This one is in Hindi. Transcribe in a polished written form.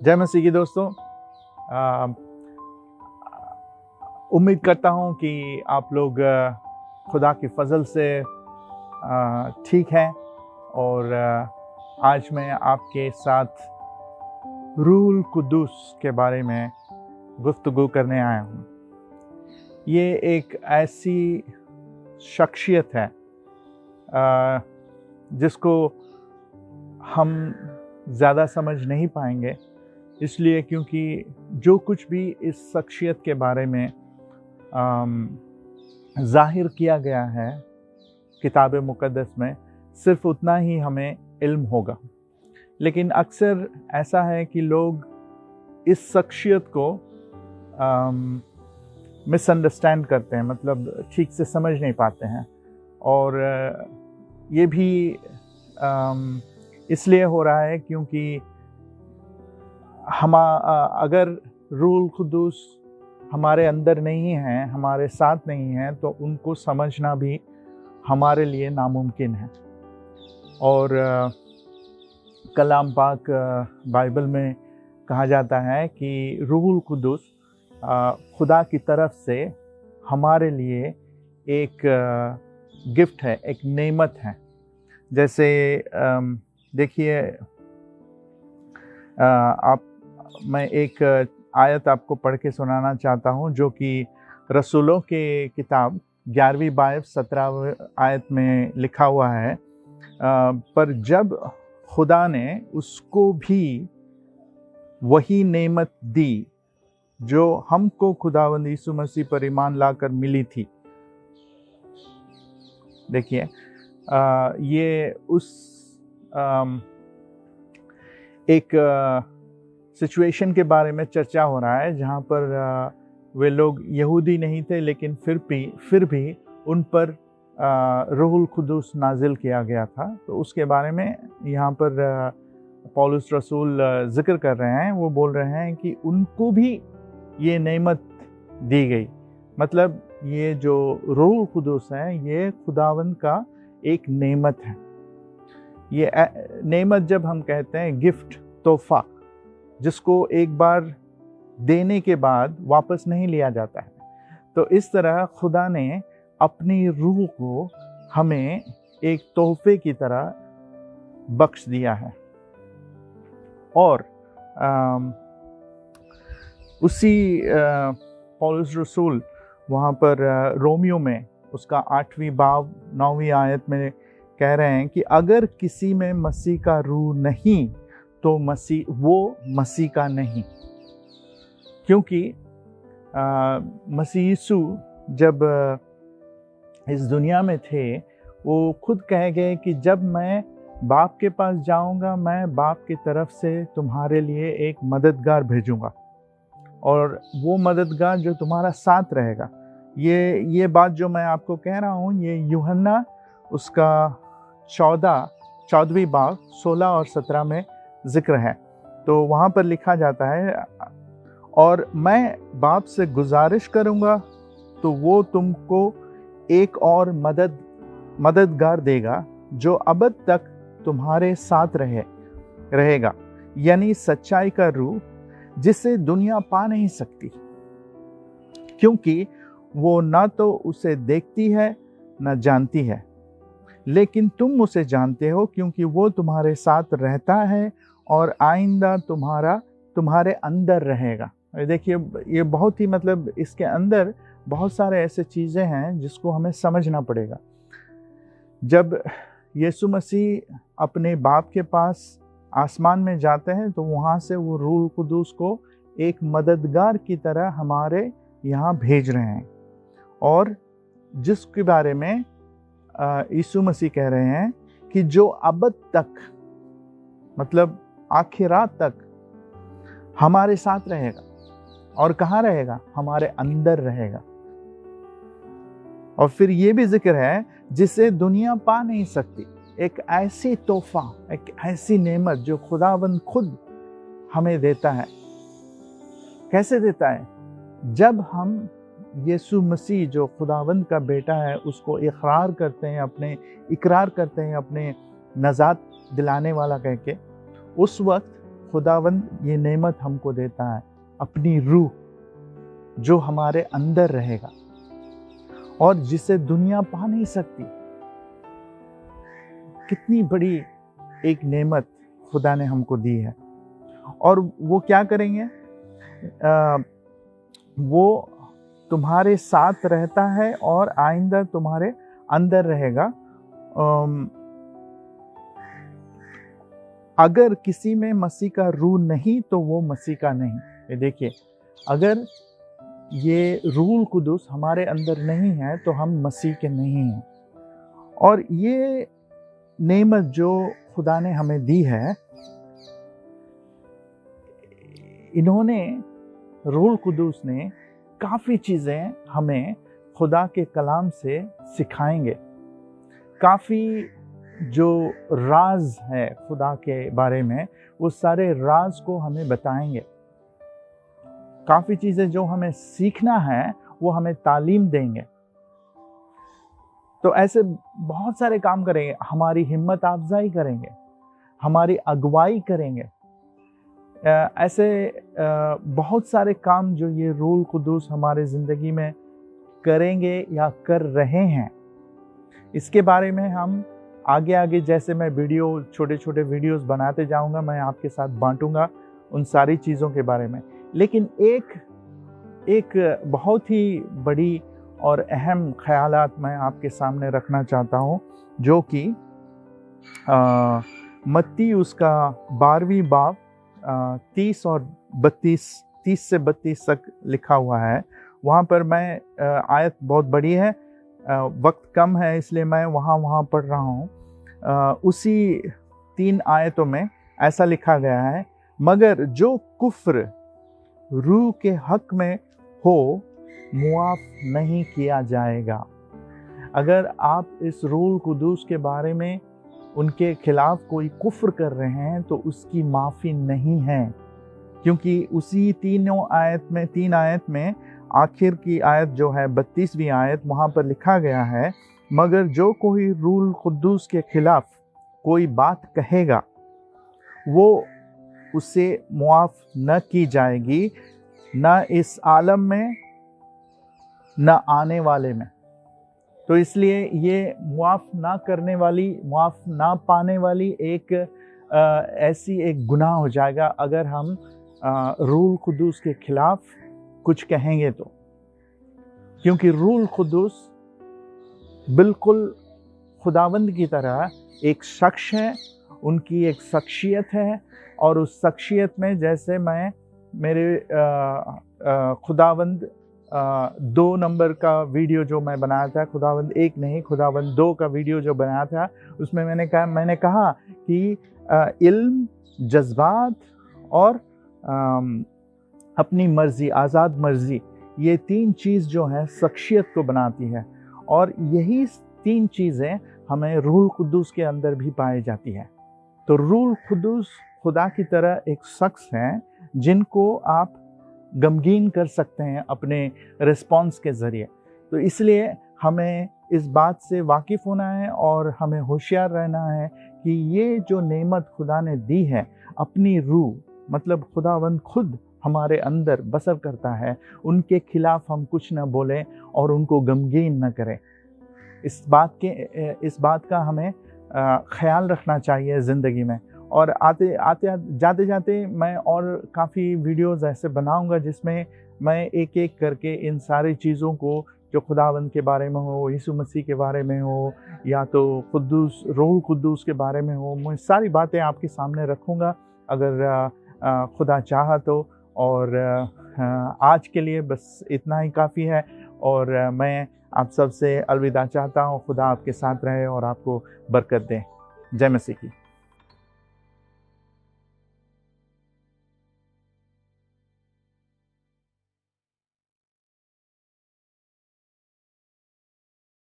जय मसीह की दोस्तों। उम्मीद करता हूँ कि आप लोग खुदा की फजल से ठीक हैं और आज मैं आपके साथ रूहुल कुद्दूस के बारे में गुफ्तगू करने आया हूँ। ये एक ऐसी शख्सियत है जिसको हम ज़्यादा समझ नहीं पाएंगे, इसलिए क्योंकि जो कुछ भी इस शख्सियत के बारे में ज़ाहिर किया गया है किताब मुक़द्दस में, सिर्फ उतना ही हमें इल्म होगा। लेकिन अक्सर ऐसा है कि लोग इस शख्सियत को मिसअंडरस्टैंड करते हैं, मतलब ठीक से समझ नहीं पाते हैं। और ये भी इसलिए हो रहा है क्योंकि अगर रूहुल कुद्दूस हमारे अंदर नहीं है, हमारे साथ नहीं है, तो उनको समझना भी हमारे लिए नामुमकिन है। और कलाम पाक बाइबल में कहा जाता है कि रूहुल कुद्दूस खुदा की तरफ से हमारे लिए एक गिफ्ट है, एक नेमत है। जैसे देखिए, मैं एक आयत आपको पढ़ के सुनाना चाहता हूँ, जो कि रसूलों के किताब 11वीं बाब 17 आयत में लिखा हुआ है। पर जब खुदा ने उसको भी वही नेमत दी जो हमको खुदावंद यीशु मसीह पर ईमान लाकर मिली थी। देखिए, ये उस एक सिचुएशन के बारे में चर्चा हो रहा है जहाँ पर वे लोग यहूदी नहीं थे, लेकिन फिर भी उन पर रूहुल कुद्दूस नाजिल किया गया था। तो उसके बारे में यहाँ पर पौलुस रसूल जिक्र कर रहे हैं। वो बोल रहे हैं कि उनको भी ये नेमत दी गई। मतलब ये जो रूहुल कुद्दूस है, ये खुदावंद का एक नेमत है। ये नेमत जब हम कहते हैं गिफ्ट, तोहफा, जिसको एक बार देने के बाद वापस नहीं लिया जाता है, तो इस तरह खुदा ने अपनी रूह को हमें एक तोहफे की तरह बख्श दिया है। और उसी पौलुस रसूल वहाँ पर रोमियो में उसका 8वीं बाब 9वीं आयत में कह रहे हैं कि अगर किसी में मसीह का रूह नहीं तो वो मसीह का नहीं। क्योंकि मसीह यीशु जब इस दुनिया में थे, वो खुद कह गए कि जब मैं बाप के पास जाऊंगा, मैं बाप की तरफ से तुम्हारे लिए एक मददगार भेजूंगा, और वो मददगार जो तुम्हारा साथ रहेगा। ये बात जो मैं आपको कह रहा हूँ, ये यूहन्ना उसका 14वीं बाब 16 और 17 में जिक्र है। तो वहाँ पर लिखा जाता है, और मैं बाप से गुजारिश करूँगा तो वो तुमको एक और मददगार देगा जो अब तक तुम्हारे साथ रहेगा, यानी सच्चाई का रूह, जिसे दुनिया पा नहीं सकती, क्योंकि वो ना तो उसे देखती है न जानती है। लेकिन तुम उसे जानते हो, क्योंकि वो तुम्हारे साथ रहता है और आइंदा तुम्हारे अंदर रहेगा। देखिए, ये बहुत ही, मतलब इसके अंदर बहुत सारे ऐसे चीज़ें हैं जिसको हमें समझना पड़ेगा। जब यीशु मसीह अपने बाप के पास आसमान में जाते हैं, तो वहाँ से वो रूहुल कुद्दूस को एक मददगार की तरह हमारे यहाँ भेज रहे हैं, और जिसके बारे में यीशु मसीह कह रहे हैं कि जो अब तक, मतलब आखिरात तक हमारे साथ रहेगा। और कहाँ रहेगा? हमारे अंदर रहेगा। और फिर ये भी जिक्र है जिसे दुनिया पा नहीं सकती। एक ऐसी तोहफा, एक ऐसी नेमत जो खुदावंद खुद हमें देता है। कैसे देता है? जब हम यीशु मसीह जो खुदावंद का बेटा है उसको इकरार करते हैं, अपने नजात दिलाने वाला कह के, उस वक्त खुदावंद ये नेमत हमको देता है, अपनी रूह जो हमारे अंदर रहेगा और जिसे दुनिया पा नहीं सकती। कितनी बड़ी एक नेमत खुदा ने हमको दी है। और वो क्या करेंगे? वो तुम्हारे साथ रहता है और आइंदा तुम्हारे अंदर रहेगा। अगर किसी में मसीह का रूह नहीं तो वो मसीह का नहीं। ये देखिए, अगर ये रूह कुदूस हमारे अंदर नहीं है तो हम मसीह के नहीं हैं। और ये नेमत जो खुदा ने हमें दी है, इन्होंने रूह कुदूस ने काफ़ी चीज़ें हमें खुदा के कलाम से सिखाएंगे। काफ़ी जो राज है खुदा के बारे में, वो सारे राज को हमें बताएंगे। काफ़ी चीज़ें जो हमें सीखना है वो हमें तालीम देंगे। तो ऐसे बहुत सारे काम करेंगे, हमारी हिम्मत अफजाई करेंगे, हमारी अगुवाई करेंगे। ऐसे बहुत सारे काम जो ये रूह कुदूस हमारे ज़िंदगी में करेंगे या कर रहे हैं, इसके बारे में हम आगे आगे जैसे मैं छोटे छोटे वीडियोस बनाते जाऊंगा, मैं आपके साथ बांटूंगा उन सारी चीज़ों के बारे में। लेकिन एक बहुत ही बड़ी और अहम ख्यालात मैं आपके सामने रखना चाहता हूँ, जो कि मत्ती उसका 12वीं बाब 30 और 30 से 32 तक लिखा हुआ है। वहाँ पर मैं आयत बहुत बड़ी है, वक्त कम है, इसलिए मैं वहाँ पढ़ रहा हूँ। उसी 3 आयतों में ऐसा लिखा गया है, मगर जो कुफ्र रूह के हक में हो मुआफ नहीं किया जाएगा। अगर आप इस रूह कुदूस के बारे में उनके खिलाफ कोई कुफ्र कर रहे हैं तो उसकी माफ़ी नहीं है, क्योंकि उसी 3 आयत में आखिर की आयत जो है 32वीं आयत, वहाँ पर लिखा गया है, मगर जो कोई रूह कुदूस के खिलाफ कोई बात कहेगा वो उसे मुआफ न की जाएगी, न इस आलम में न आने वाले में। तो इसलिए ये मुआफ ना पाने वाली एक ऐसी एक गुनाह हो जाएगा अगर हम रूह कुदूस के खिलाफ कुछ कहेंगे तो। क्योंकि रूह कुदूस बिल्कुल खुदावंद की तरह एक शख्स है, उनकी एक शख्सियत है, और उस शख्सियत में जैसे मैं मेरे खुदावंद 2 नंबर का वीडियो जो मैं बनाया था, खुदावंद 1 नहीं खुदावंद 2 का वीडियो जो बनाया था, उसमें मैंने कहा कि इल्म, जज्बात और अपनी मर्जी, आज़ाद मर्जी, ये 3 चीज़ जो है शख्सियत को बनाती है। और यही 3 चीज़ें हमें रूह कुदूस के अंदर भी पाई जाती है। तो रूह कुदूस खुदा की तरह एक शख्स है जिनको आप गमगीन कर सकते हैं अपने रिस्पॉन्स के ज़रिए। तो इसलिए हमें इस बात से वाकिफ़ होना है और हमें होशियार रहना है कि ये जो नेमत खुदा ने दी है, अपनी रूह, मतलब खुदावंद खुद हमारे अंदर बसर करता है, उनके खिलाफ हम कुछ न बोलें और उनको गमगीन न करें। इस बात का हमें ख्याल रखना चाहिए ज़िंदगी में। और जाते जाते मैं और काफ़ी वीडियोज़ ऐसे बनाऊंगा जिसमें मैं एक एक करके इन सारी चीज़ों को, जो खुदावंद के बारे में हो, यीशु मसीह के बारे में हो, या तो रूह कुदूस के बारे में हो, मैं सारी बातें आपके सामने रखूंगा अगर खुदा चाहा तो। और आज के लिए बस इतना ही काफ़ी है, और मैं आप सबसे अलविदा चाहता हूँ। खुदा आपके साथ रहे और आपको बरकत दे। जय मसीह की।